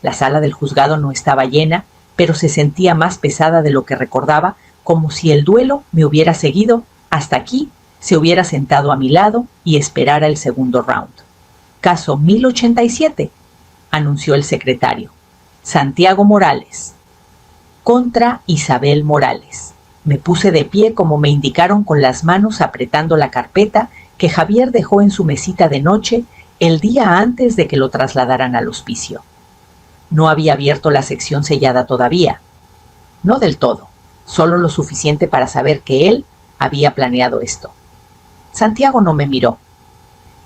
La sala del juzgado no estaba llena, pero se sentía más pesada de lo que recordaba, como si el duelo me hubiera seguido hasta aquí, se hubiera sentado a mi lado y esperara el segundo round. Caso 1087, anunció el secretario. Santiago Morales. Contra Isabel Morales. Me puse de pie como me indicaron, con las manos apretando la carpeta que Javier dejó en su mesita de noche el día antes de que lo trasladaran al hospicio. No había abierto la sección sellada todavía. No del todo, solo lo suficiente para saber que él había planeado esto. Santiago no me miró.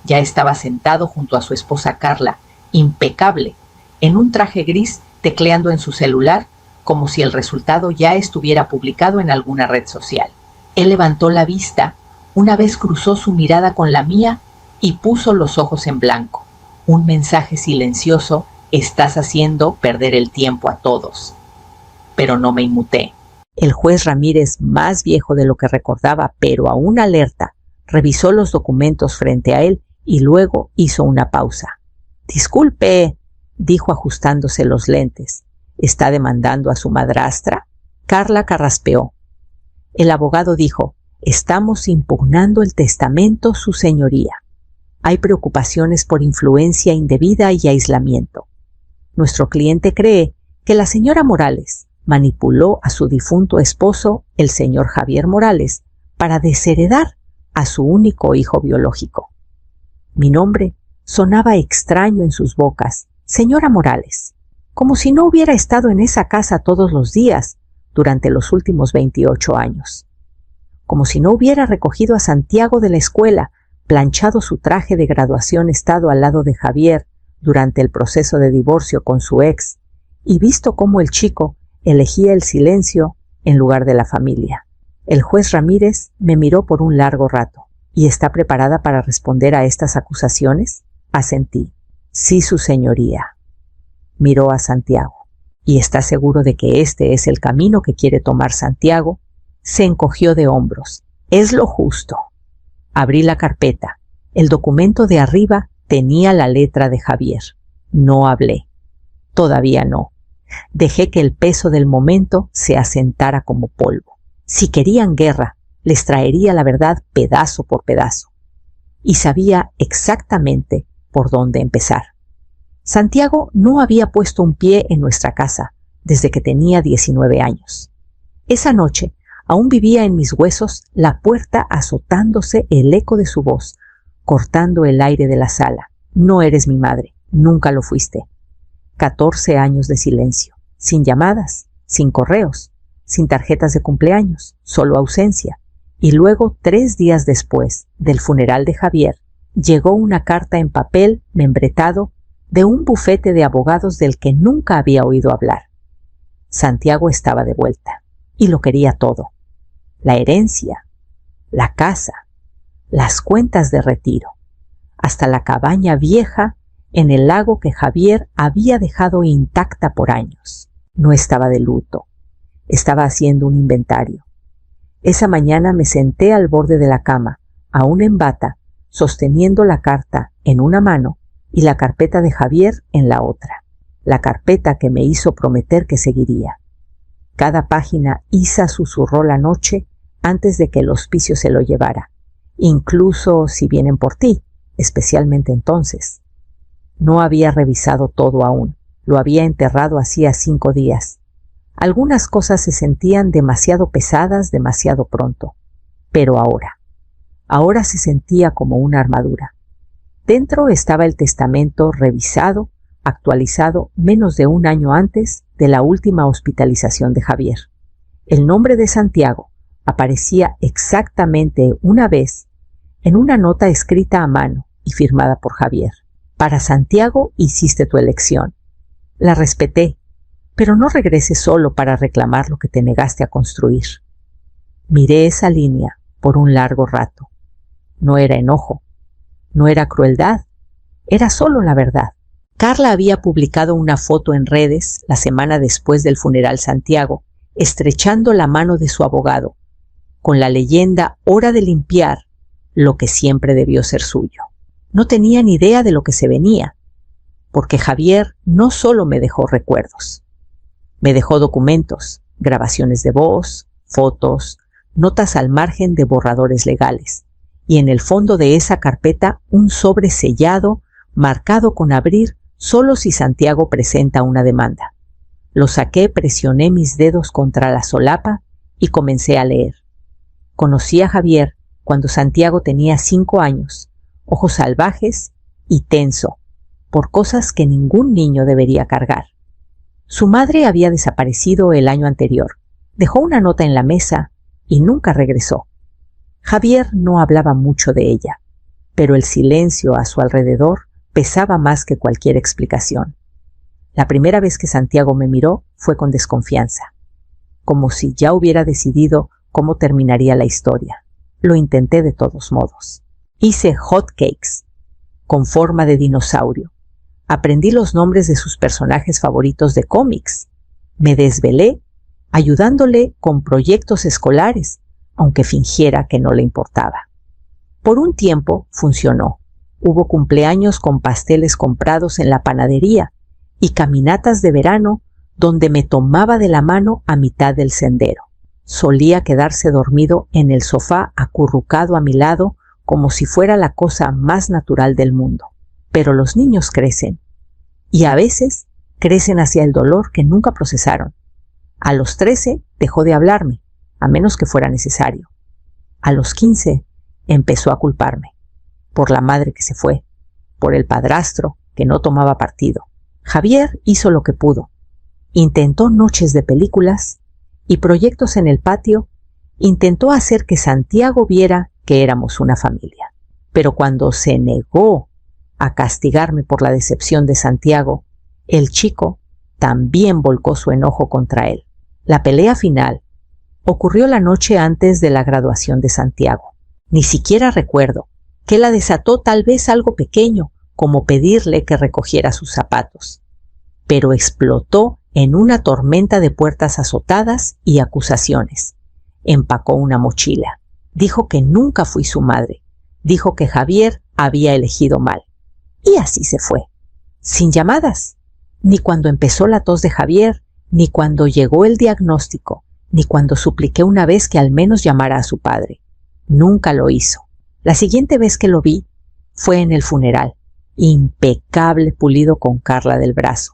Ya estaba sentado junto a su esposa Carla, impecable, en un traje gris, tecleando en su celular, como si el resultado ya estuviera publicado en alguna red social. Él levantó la vista, una vez cruzó su mirada con la mía y puso los ojos en blanco. Un mensaje silencioso: estás haciendo perder el tiempo a todos. Pero no me inmuté. El juez Ramírez, más viejo de lo que recordaba, pero aún alerta, revisó los documentos frente a él y luego hizo una pausa. «Disculpe», dijo ajustándose los lentes. «¿Está demandando a su madrastra?» Carla carraspeó. El abogado dijo: «Estamos impugnando el testamento, su señoría. Hay preocupaciones por influencia indebida y aislamiento. Nuestro cliente cree que la señora Morales manipuló a su difunto esposo, el señor Javier Morales, para desheredar a su único hijo biológico». Mi nombre sonaba extraño en sus bocas. «Señora Morales», como si no hubiera estado en esa casa todos los días durante los últimos 28 años. Como si no hubiera recogido a Santiago de la escuela, planchado su traje de graduación, estado al lado de Javier durante el proceso de divorcio con su ex, y visto cómo el chico elegía el silencio en lugar de la familia. El juez Ramírez me miró por un largo rato. «¿Y está preparada para responder a estas acusaciones?» Asentí. «Sí, su señoría». Miró a Santiago. «¿Y está seguro de que este es el camino que quiere tomar Santiago?» Se encogió de hombros. «Es lo justo». Abrí la carpeta. El documento de arriba tenía la letra de Javier. No hablé. Todavía no. Dejé que el peso del momento se asentara como polvo. Si querían guerra, les traería la verdad pedazo por pedazo. Y sabía exactamente por dónde empezar. Santiago no había puesto un pie en nuestra casa desde que tenía 19 años. Esa noche aún vivía en mis huesos la puerta azotándose, el eco de su voz, cortando el aire de la sala. «No eres mi madre, nunca lo fuiste». 14 años de silencio, sin llamadas, sin correos, sin tarjetas de cumpleaños, solo ausencia. Y luego, 3 días después del funeral de Javier, llegó una carta en papel membretado de un bufete de abogados del que nunca había oído hablar. Santiago estaba de vuelta y lo quería todo: la herencia, la casa, las cuentas de retiro, hasta la cabaña vieja en el lago que Javier había dejado intacta por años. No estaba de luto, estaba haciendo un inventario. Esa mañana me senté al borde de la cama, aún en bata, sosteniendo la carta en una mano y la carpeta de Javier en la otra, la carpeta que me hizo prometer que seguiría. Cada página Isa susurró la noche antes de que el hospicio se lo llevara, incluso si vienen por ti, especialmente entonces. No había revisado todo aún, lo había enterrado hacía 5 días. Algunas cosas se sentían demasiado pesadas demasiado pronto, pero ahora se sentía como una armadura. Dentro estaba el testamento revisado, actualizado menos de 1 año antes de la última hospitalización de Javier. El nombre de Santiago aparecía exactamente una vez en una nota escrita a mano y firmada por Javier. «Para Santiago hiciste tu elección. La respeté, pero no regreses solo para reclamar lo que te negaste a construir». Miré esa línea por un largo rato. No era enojo, no era crueldad, era solo la verdad. Carla había publicado una foto en redes la semana después del funeral Santiago, estrechando la mano de su abogado, con la leyenda «Hora de limpiar lo que siempre debió ser suyo». No tenía ni idea de lo que se venía. porque Javier no solo me dejó recuerdos, me dejó documentos, grabaciones de voz, fotos, notas al margen de borradores legales, y en el fondo de esa carpeta un sobre sellado marcado con abrir solo si Santiago presenta una demanda. Lo saqué, presioné mis dedos contra la solapa y comencé a leer. Conocí a Javier cuando Santiago tenía 5 años, ojos salvajes y tenso, por cosas que ningún niño debería cargar. Su madre había desaparecido el año anterior, dejó una nota en la mesa y nunca regresó. Javier no hablaba mucho de ella, pero el silencio a su alrededor pesaba más que cualquier explicación. La primera vez que Santiago me miró fue con desconfianza, como si ya hubiera decidido cómo terminaría la historia. Lo intenté de todos modos. Hice hot cakes con forma de dinosaurio. Aprendí los nombres de sus personajes favoritos de cómics. Me desvelé ayudándole con proyectos escolares, aunque fingiera que no le importaba. Por un tiempo funcionó. Hubo cumpleaños con pasteles comprados en la panadería y caminatas de verano donde me tomaba de la mano a mitad del sendero. Solía quedarse dormido en el sofá acurrucado a mi lado como si fuera la cosa más natural del mundo. Pero los niños crecen, y a veces crecen hacia el dolor que nunca procesaron. A los 13 dejó de hablarme, a menos que fuera necesario. A los 15 empezó a culparme, por la madre que se fue, por el padrastro que no tomaba partido. Javier hizo lo que pudo. Intentó noches de películas y proyectos en el patio. Intentó hacer que Santiago viera que éramos una familia. Pero cuando se negó a castigarme por la decepción de Santiago, el chico también volcó su enojo contra él. La pelea final ocurrió la noche antes de la graduación de Santiago. Ni siquiera recuerdo que la desató tal vez algo pequeño, como pedirle que recogiera sus zapatos. Pero explotó en una tormenta de puertas azotadas y acusaciones. Empacó una mochila. Dijo que nunca fui su madre. Dijo que Javier había elegido mal. Y así se fue. Sin llamadas. Ni cuando empezó la tos de Javier, ni cuando llegó el diagnóstico, ni cuando supliqué una vez que al menos llamara a su padre. Nunca lo hizo. La siguiente vez que lo vi fue en el funeral, impecable, pulido con Carla del brazo.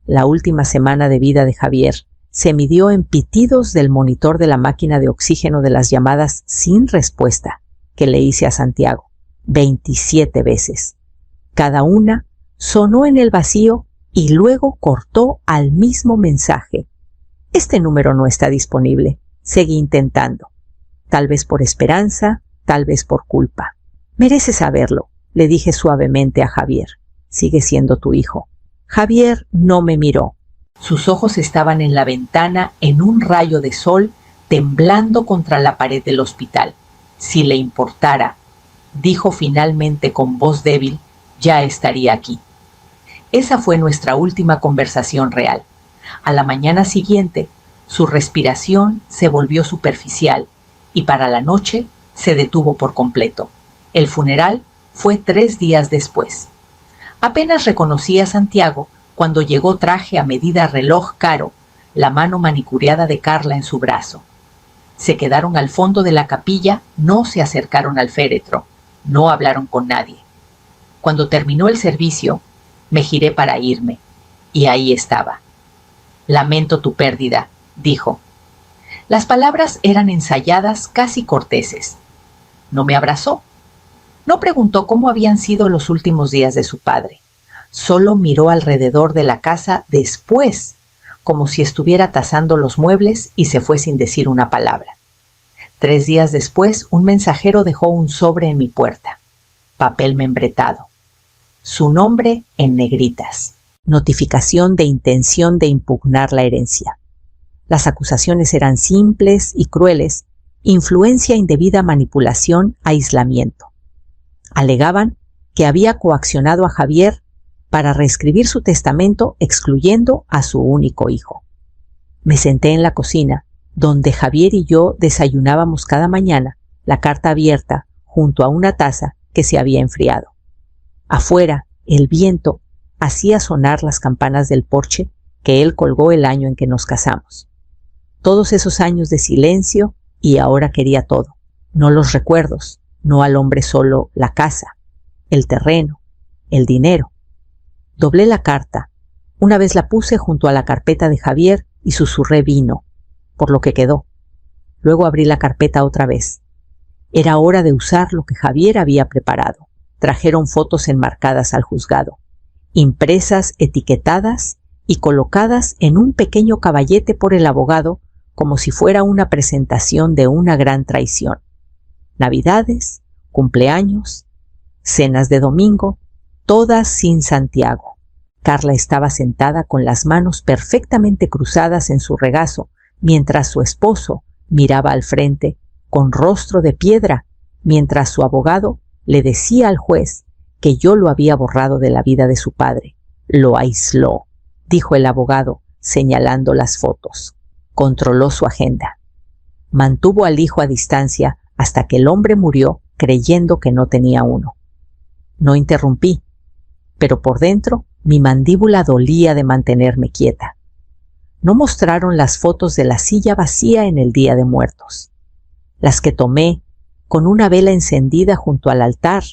La última semana de vida de Javier se midió en pitidos del monitor de la máquina de oxígeno de las llamadas sin respuesta que le hice a Santiago, 27 veces. Cada una sonó en el vacío y luego cortó al mismo mensaje. Este número no está disponible. Seguí intentando. Tal vez por esperanza, tal vez por culpa. Mereces saberlo, le dije suavemente a Javier. Sigue siendo tu hijo. Javier no me miró. Sus ojos estaban en la ventana en un rayo de sol, temblando contra la pared del hospital. Si le importara, dijo finalmente con voz débil, ya estaría aquí. Esa fue nuestra última conversación real. A la mañana siguiente, su respiración se volvió superficial y para la noche se detuvo por completo. El funeral fue 3 días después. Apenas reconocí a Santiago cuando llegó traje a medida reloj caro, la mano manicureada de Carla en su brazo. Se quedaron al fondo de la capilla, no se acercaron al féretro, no hablaron con nadie. Cuando terminó el servicio, me giré para irme, y ahí estaba. Lamento tu pérdida, dijo. Las palabras eran ensayadas, casi corteses. No me abrazó. No preguntó cómo habían sido los últimos días de su padre. Solo miró alrededor de la casa después, como si estuviera tasando los muebles y se fue sin decir una palabra. 3 días después, un mensajero dejó un sobre en mi puerta. Papel membretado. Su nombre en negritas. Notificación de intención de impugnar la herencia. Las acusaciones eran simples y crueles: influencia indebida, manipulación, aislamiento. Alegaban que había coaccionado a Javier para reescribir su testamento excluyendo a su único hijo. Me senté en la cocina, donde Javier y yo desayunábamos cada mañana, la carta abierta junto a una taza que se había enfriado. Afuera, el viento hacía sonar las campanas del porche que él colgó el año en que nos casamos. Todos esos años de silencio y ahora quería todo. No los recuerdos, no al hombre solo la casa, el terreno, el dinero. Doblé la carta. Una vez la puse junto a la carpeta de Javier y susurré vino, por lo que quedó. Luego abrí la carpeta otra vez. Era hora de usar lo que Javier había preparado. Trajeron fotos enmarcadas al juzgado, impresas, etiquetadas y colocadas en un pequeño caballete por el abogado como si fuera una presentación de una gran traición. Navidades, cumpleaños, cenas de domingo, todas sin Santiago. Carla estaba sentada con las manos perfectamente cruzadas en su regazo, mientras su esposo miraba al frente con rostro de piedra, mientras su abogado le decía al juez que yo lo había borrado de la vida de su padre. Lo aisló, dijo el abogado, señalando las fotos. Controló su agenda. Mantuvo al hijo a distancia hasta que el hombre murió creyendo que no tenía uno. No interrumpí, pero por dentro mi mandíbula dolía de mantenerme quieta. No mostraron las fotos de la silla vacía en el Día de Muertos, las que tomé con una vela encendida junto al altar,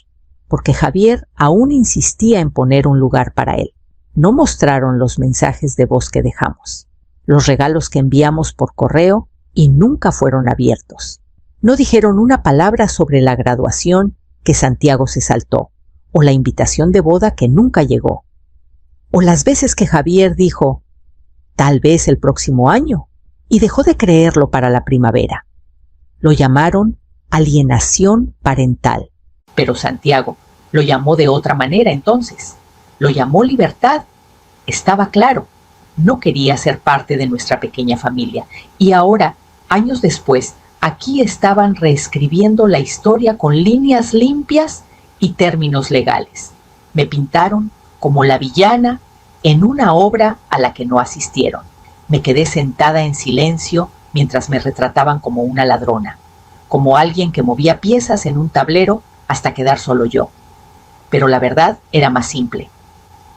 porque Javier aún insistía en poner un lugar para él. No mostraron los mensajes de voz que dejamos, los regalos que enviamos por correo y nunca fueron abiertos. No dijeron una palabra sobre la graduación que Santiago se saltó, o la invitación de boda que nunca llegó, o las veces que Javier dijo, tal vez el próximo año, y dejó de creerlo para la primavera. Lo llamaron alienación parental. Pero Santiago lo llamó de otra manera entonces. Lo llamó libertad. Estaba claro, no quería ser parte de nuestra pequeña familia. Y ahora, años después, aquí estaban reescribiendo la historia con líneas limpias y términos legales. Me pintaron como la villana en una obra a la que no asistieron. Me quedé sentada en silencio mientras me retrataban como una ladrona, como alguien que movía piezas en un tablero hasta quedar solo yo. Pero la verdad era más simple.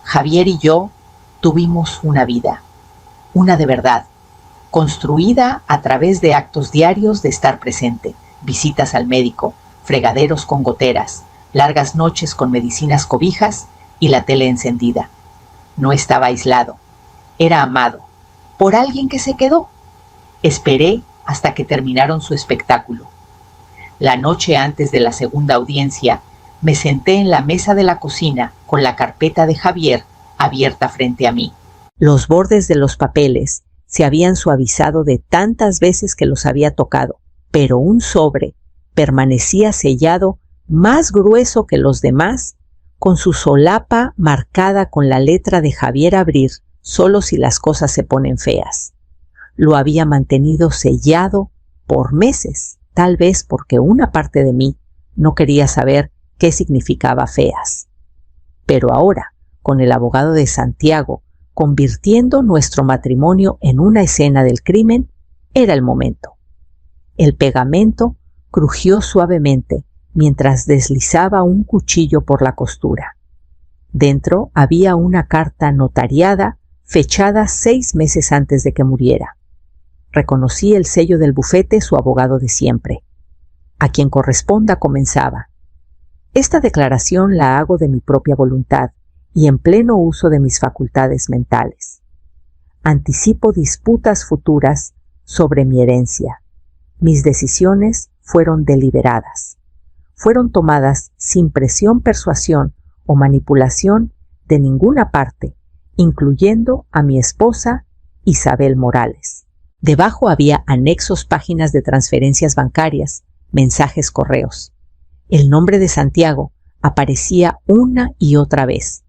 Javier y yo tuvimos una vida, una de verdad, construida a través de actos diarios de estar presente, visitas al médico, fregaderos con goteras, largas noches con medicinas cobijas y la tele encendida. No estaba aislado, era amado, por alguien que se quedó. Esperé hasta que terminaron su espectáculo. La noche antes de la segunda audiencia, me senté en la mesa de la cocina con la carpeta de Javier abierta frente a mí. Los bordes de los papeles se habían suavizado de tantas veces que los había tocado, pero un sobre permanecía sellado más grueso que los demás, con su solapa marcada con la letra de Javier abrir solo si las cosas se ponen feas. Lo había mantenido sellado por meses, tal vez porque una parte de mí no quería saber qué significaba feas. Pero ahora, con el abogado de Santiago, convirtiendo nuestro matrimonio en una escena del crimen, era el momento. El pegamento crujió suavemente mientras deslizaba un cuchillo por la costura. Dentro había una carta notariada fechada 6 meses antes de que muriera. Reconocí el sello del bufete, su abogado de siempre. A quien corresponda comenzaba. Esta declaración la hago de mi propia voluntad y en pleno uso de mis facultades mentales. Anticipo disputas futuras sobre mi herencia. Mis decisiones fueron deliberadas. Fueron tomadas sin presión, persuasión o manipulación de ninguna parte, incluyendo a mi esposa Isabel Morales. Debajo había anexos, páginas de transferencias bancarias, mensajes, correos. El nombre de Santiago aparecía una y otra vez.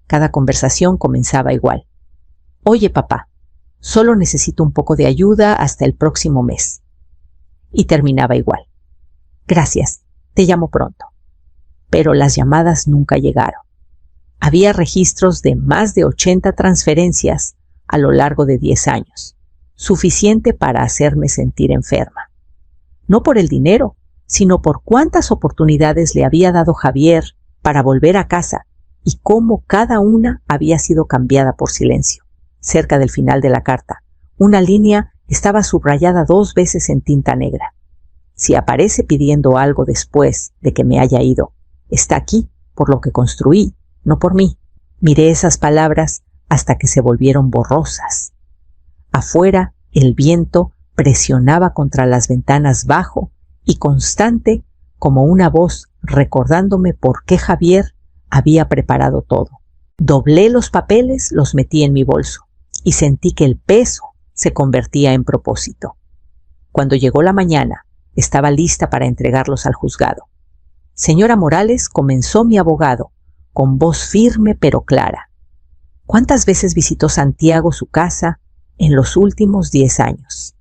Cada conversación comenzaba igual. Oye, papá, solo necesito un poco de ayuda hasta el próximo mes. Y terminaba igual. Gracias, te llamo pronto. Pero las llamadas nunca llegaron. Había registros de más de 80 transferencias a lo largo de 10 años, suficiente para hacerme sentir enferma. No por el dinero, sino por cuántas oportunidades le había dado Javier para volver a casa y cómo cada una había sido cambiada por silencio. Cerca del final de la carta, una línea estaba subrayada 2 veces en tinta negra. Si aparece pidiendo algo después de que me haya ido, está aquí por lo que construí, no por mí. Miré esas palabras hasta que se volvieron borrosas. Afuera, el viento presionaba contra las ventanas bajo y constante como una voz recordándome por qué Javier había preparado todo. Doblé los papeles, los metí en mi bolso y sentí que el peso se convertía en propósito. Cuando llegó la mañana, estaba lista para entregarlos al juzgado. Señora Morales, comenzó mi abogado, con voz firme pero clara. ¿Cuántas veces visitó Santiago su casa en los últimos 10 años?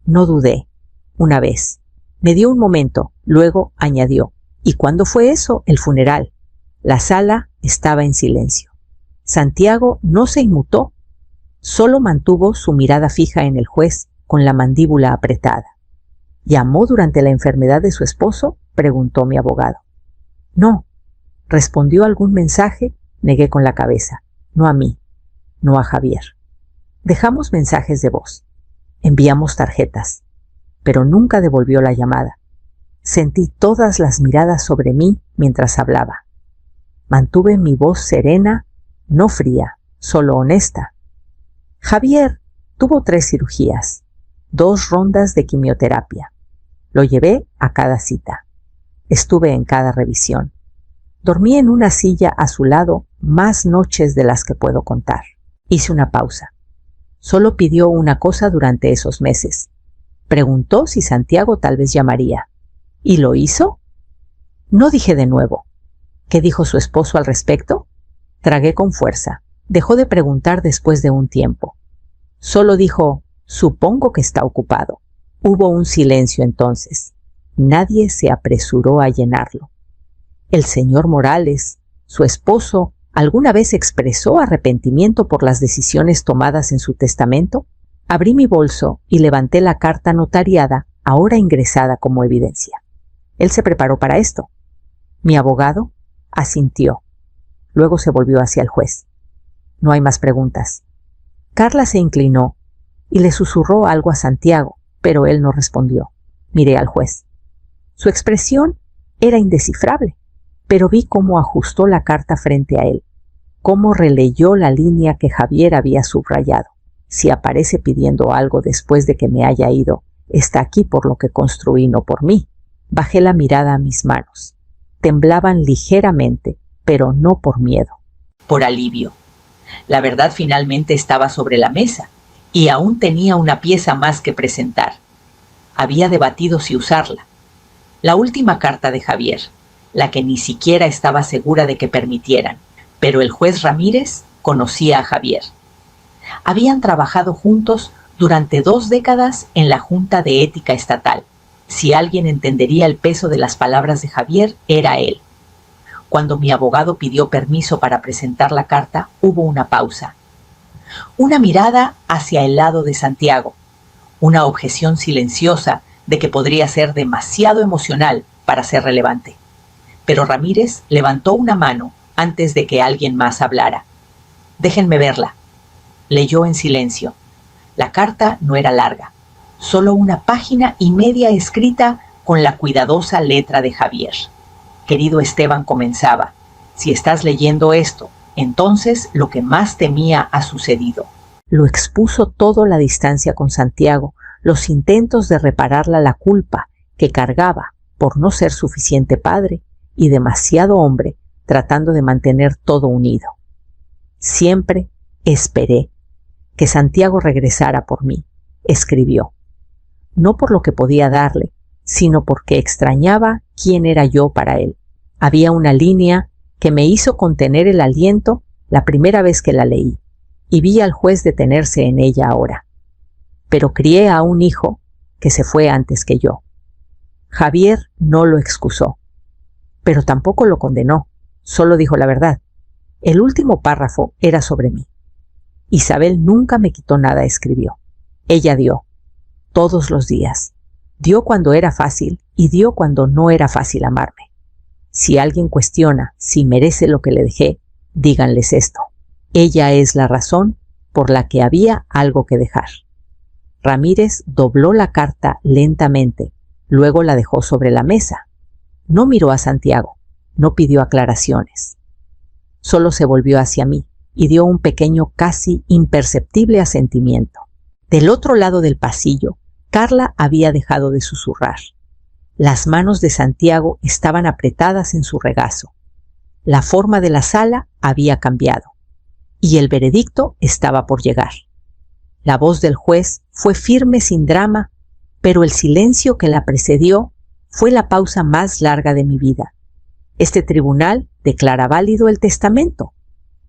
No dudé. Una vez. Me dio un momento, luego añadió. ¿Y cuándo fue eso? El funeral. La sala estaba en silencio. Santiago no se inmutó, solo mantuvo su mirada fija en el juez con la mandíbula apretada. ¿Llamó durante la enfermedad de su esposo?, preguntó mi abogado. No. ¿Respondió algún mensaje? Negué con la cabeza. No a mí, no a Javier. Dejamos mensajes de voz. Enviamos tarjetas, pero nunca devolvió la llamada. Sentí todas las miradas sobre mí mientras hablaba. Mantuve mi voz serena, no fría, solo honesta. Javier tuvo 3 cirugías, 2 rondas de quimioterapia. Lo llevé a cada cita. Estuve en cada revisión. Dormí en una silla a su lado más noches de las que puedo contar. Hice una pausa. Solo pidió una cosa durante esos meses. Preguntó si Santiago tal vez llamaría. ¿Y lo hizo? No dije de nuevo. ¿Qué dijo su esposo al respecto? Tragué con fuerza. Dejó de preguntar después de un tiempo. Solo dijo, supongo que está ocupado. Hubo un silencio entonces. Nadie se apresuró a llenarlo. El señor Morales, su esposo, ¿alguna vez expresó arrepentimiento por las decisiones tomadas en su testamento? Abrí mi bolso y levanté la carta notariada, ahora ingresada como evidencia. Él se preparó para esto. Mi abogado asintió. Luego se volvió hacia el juez. No hay más preguntas. Carla se inclinó y le susurró algo a Santiago, pero él no respondió. Miré al juez. Su expresión era indescifrable, pero vi cómo ajustó la carta frente a él, cómo releyó la línea que Javier había subrayado. Si aparece pidiendo algo después de que me haya ido, está aquí por lo que construí, no por mí. Bajé la mirada a mis manos. Temblaban ligeramente, pero no por miedo. Por alivio. La verdad finalmente estaba sobre la mesa, y aún tenía una pieza más que presentar. Había debatido si usarla. La última carta de Javier, la que ni siquiera estaba segura de que permitieran, pero el juez Ramírez conocía a Javier. Habían trabajado juntos durante 2 décadas en la Junta de Ética Estatal. Si alguien entendería el peso de las palabras de Javier, era él. Cuando mi abogado pidió permiso para presentar la carta, hubo una pausa. Una mirada hacia el lado de Santiago. Una objeción silenciosa de que podría ser demasiado emocional para ser relevante. Pero Ramírez levantó una mano antes de que alguien más hablara. Déjenme verla. Leyó en silencio. La carta no era larga, solo 1,5 páginas escrita con la cuidadosa letra de Javier. Querido Esteban, comenzaba. Si estás leyendo esto, entonces lo que más temía ha sucedido. Lo expuso todo la distancia con Santiago, los intentos de repararla la culpa que cargaba por no ser suficiente padre y demasiado hombre tratando de mantener todo unido. Siempre esperé que Santiago regresara por mí, escribió. No por lo que podía darle, sino porque extrañaba quién era yo para él. Había una línea que me hizo contener el aliento la primera vez que la leí, y vi al juez detenerse en ella ahora. Pero crié a un hijo que se fue antes que yo. Javier no lo excusó, pero tampoco lo condenó, solo dijo la verdad. El último párrafo era sobre mí. Isabel nunca me quitó nada, escribió. Ella dio, todos los días. Dio cuando era fácil y dio cuando no era fácil amarme. Si alguien cuestiona si merece lo que le dejé, díganles esto. Ella es la razón por la que había algo que dejar. Ramírez dobló la carta lentamente, luego la dejó sobre la mesa. No miró a Santiago, no pidió aclaraciones. Solo se volvió hacia mí y dio un pequeño, casi imperceptible asentimiento. Del otro lado del pasillo, Carla había dejado de susurrar. Las manos de Santiago estaban apretadas en su regazo. La forma de la sala había cambiado y el veredicto estaba por llegar. La voz del juez fue firme sin drama, pero el silencio que la precedió fue la pausa más larga de mi vida. Este tribunal declara válido el testamento,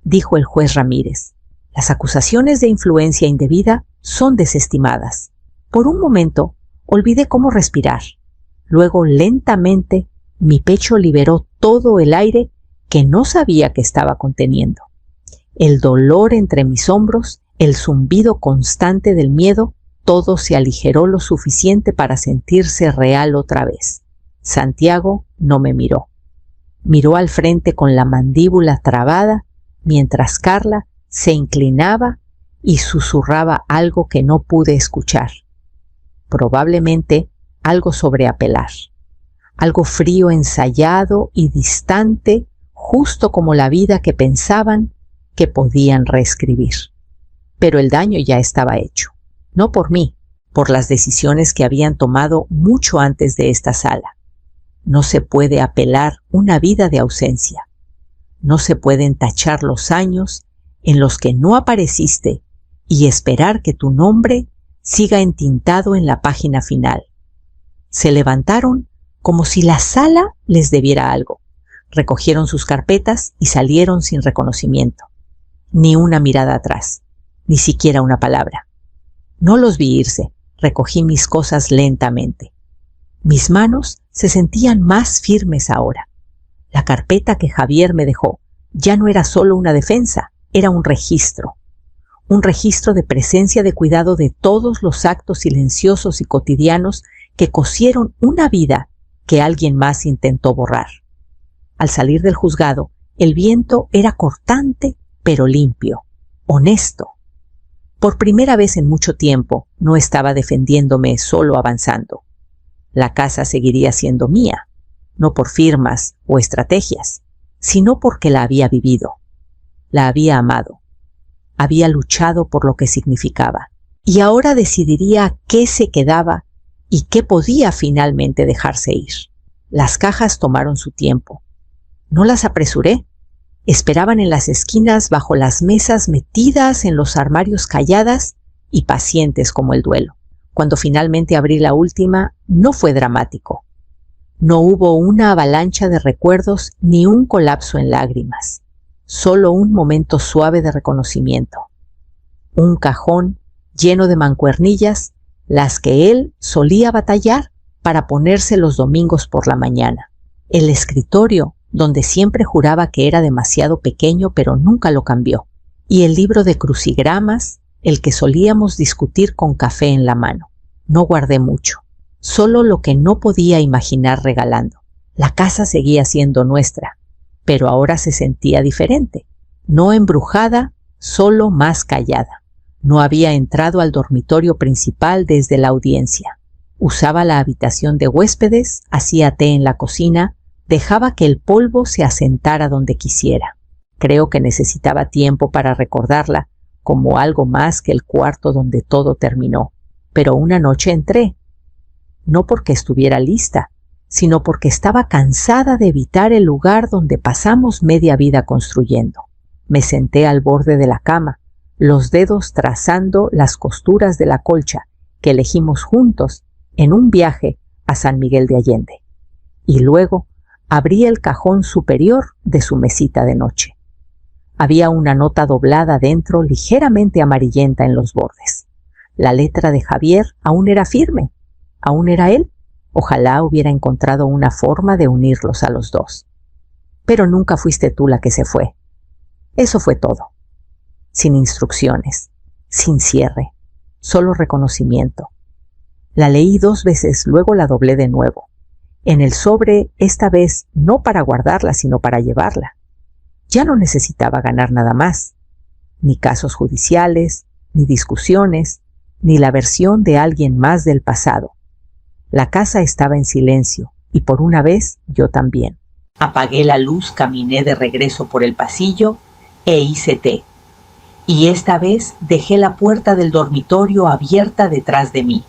dijo el juez Ramírez. Las acusaciones de influencia indebida son desestimadas. Por un momento olvidé cómo respirar. Luego, lentamente, mi pecho liberó todo el aire que no sabía que estaba conteniendo. El dolor entre mis hombros, el zumbido constante del miedo, todo se aligeró lo suficiente para sentirse real otra vez. Santiago no me miró. Miró al frente con la mandíbula trabada, mientras Carla se inclinaba y susurraba algo que no pude escuchar. Probablemente algo sobre apelar. Algo frío, ensayado y distante, justo como la vida que pensaban que podían reescribir. Pero el daño ya estaba hecho. No por mí, por las decisiones que habían tomado mucho antes de esta sala. No se puede apelar una vida de ausencia. No se pueden tachar los años en los que no apareciste y esperar que tu nombre siga entintado en la página final. Se levantaron como si la sala les debiera algo. Recogieron sus carpetas y salieron sin reconocimiento. Ni una mirada atrás, ni siquiera una palabra. No los vi irse, recogí mis cosas lentamente. Mis manos se sentían más firmes ahora. La carpeta que Javier me dejó ya no era solo una defensa, era un registro de presencia, de cuidado de todos los actos silenciosos y cotidianos que cosieron una vida que alguien más intentó borrar. Al salir del juzgado, el viento era cortante pero limpio, honesto. Por primera vez en mucho tiempo no estaba defendiéndome solo avanzando. La casa seguiría siendo mía, no por firmas o estrategias, sino porque la había vivido, la había amado, había luchado por lo que significaba, y ahora decidiría qué se quedaba y qué podía finalmente dejarse ir. Las cajas tomaron su tiempo. No las apresuré. Esperaban en las esquinas, bajo las mesas, metidas en los armarios, calladas y pacientes como el duelo. Cuando finalmente abrí la última, no fue dramático. No hubo una avalancha de recuerdos ni un colapso en lágrimas. Solo un momento suave de reconocimiento. Un cajón lleno de mancuernillas, las que él solía batallar para ponerse los domingos por la mañana. El escritorio, donde siempre juraba que era demasiado pequeño, pero nunca lo cambió. Y el libro de crucigramas, el que solíamos discutir con café en la mano. No guardé mucho, solo lo que no podía imaginar regalando. La casa seguía siendo nuestra, pero ahora se sentía diferente. No embrujada, solo más callada. No había entrado al dormitorio principal desde la audiencia. Usaba la habitación de huéspedes, hacía té en la cocina, dejaba que el polvo se asentara donde quisiera. Creo que necesitaba tiempo para recordarla como algo más que el cuarto donde todo terminó. Pero una noche entré, no porque estuviera lista, sino porque estaba cansada de evitar el lugar donde pasamos media vida construyendo. Me senté al borde de la cama, los dedos trazando las costuras de la colcha que elegimos juntos en un viaje a San Miguel de Allende. Y luego abrí el cajón superior de su mesita de noche. Había una nota doblada dentro, ligeramente amarillenta en los bordes. La letra de Javier aún era firme, aún era él. Ojalá hubiera encontrado una forma de unirlos a los dos. Pero nunca fuiste tú la que se fue. Eso fue todo. Sin instrucciones, sin cierre, solo reconocimiento. La leí 2 veces, luego la doblé de nuevo. En el sobre, esta vez no para guardarla, sino para llevarla. Ya no necesitaba ganar nada más, ni casos judiciales, ni discusiones, ni la versión de alguien más del pasado. La casa estaba en silencio, y por una vez yo también. Apagué la luz, caminé de regreso por el pasillo e hice té. Y esta vez dejé la puerta del dormitorio abierta detrás de mí.